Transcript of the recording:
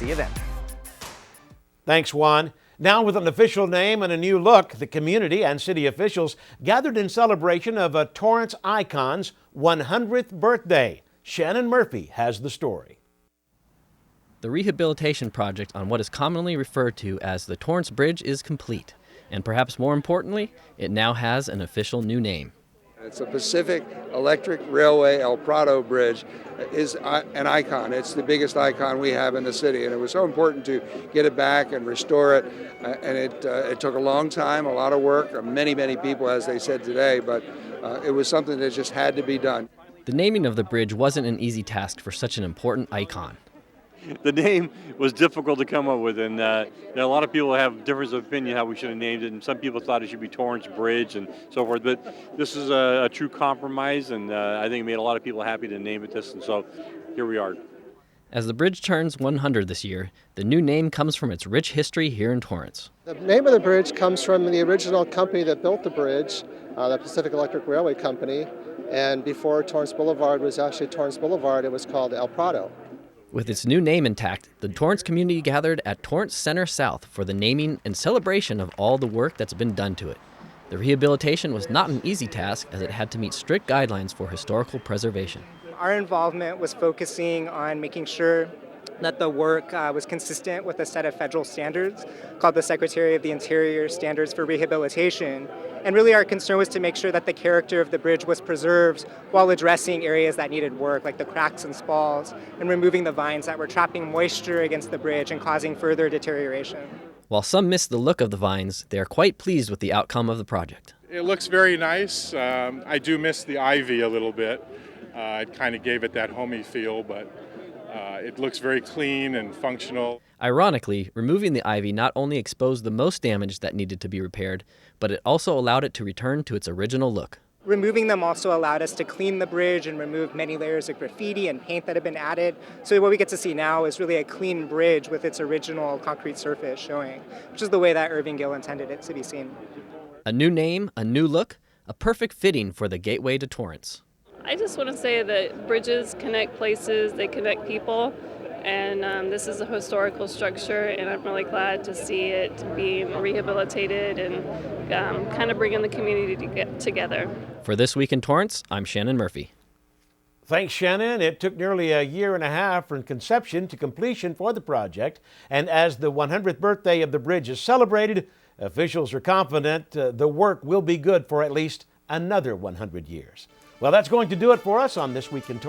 see you then. Thanks, Juan. Now with an official name and a new look, the community and city officials gathered in celebration of a Torrance icon's 100th birthday. Shannon Murphy has the story. The rehabilitation project on what is commonly referred to as the Torrance Bridge is complete. And perhaps more importantly, it now has an official new name. It's a Pacific Electric Railway El Prado Bridge. Is an icon. It's the biggest icon we have in the city, and it was so important to get it back and restore it. And it took a long time, a lot of work, many people, as they said today, but it was something that just had to be done. The naming of the bridge wasn't an easy task for such an important icon. The name was difficult to come up with, and a lot of people have difference of opinion how we should have named it, and some people thought it should be Torrance Bridge and so forth, but this is a true compromise, and I think it made a lot of people happy to name it this, and so here we are. As the bridge turns 100 this year, the new name comes from its rich history here in Torrance. The name of the bridge comes from the original company that built the bridge, the Pacific Electric Railway Company, and before Torrance Boulevard was actually Torrance Boulevard, it was called El Prado. With its new name intact, the Torrance community gathered at Torrance Center South for the naming and celebration of all the work that's been done to it. The rehabilitation was not an easy task, as it had to meet strict guidelines for historical preservation. Our involvement was focusing on making sure that the work was consistent with a set of federal standards called the Secretary of the Interior Standards for Rehabilitation. And really our concern was to make sure that the character of the bridge was preserved while addressing areas that needed work, like the cracks and spalls, and removing the vines that were trapping moisture against the bridge and causing further deterioration. While some miss the look of the vines, they are quite pleased with the outcome of the project. It looks very nice. I do miss the ivy a little bit. It kind of gave it that homey feel, but it looks very clean and functional. Ironically, removing the ivy not only exposed the most damage that needed to be repaired, but it also allowed it to return to its original look. Removing them also allowed us to clean the bridge and remove many layers of graffiti and paint that had been added. So what we get to see now is really a clean bridge with its original concrete surface showing, which is the way that Irving Gill intended it to be seen. A new name, a new look, a perfect fitting for the gateway to Torrance. I just want to say that bridges connect places, they connect people, and this is a historical structure, and I'm really glad to see it being rehabilitated and kind of bringing the community together. For This Week in Torrance, I'm Shannon Murphy. Thanks, Shannon. It took nearly a year and a half from conception to completion for the project, and as the 100th birthday of the bridge is celebrated, officials are confident the work will be good for at least another 100 years. Well, that's going to do it for us on This Week in Torrance.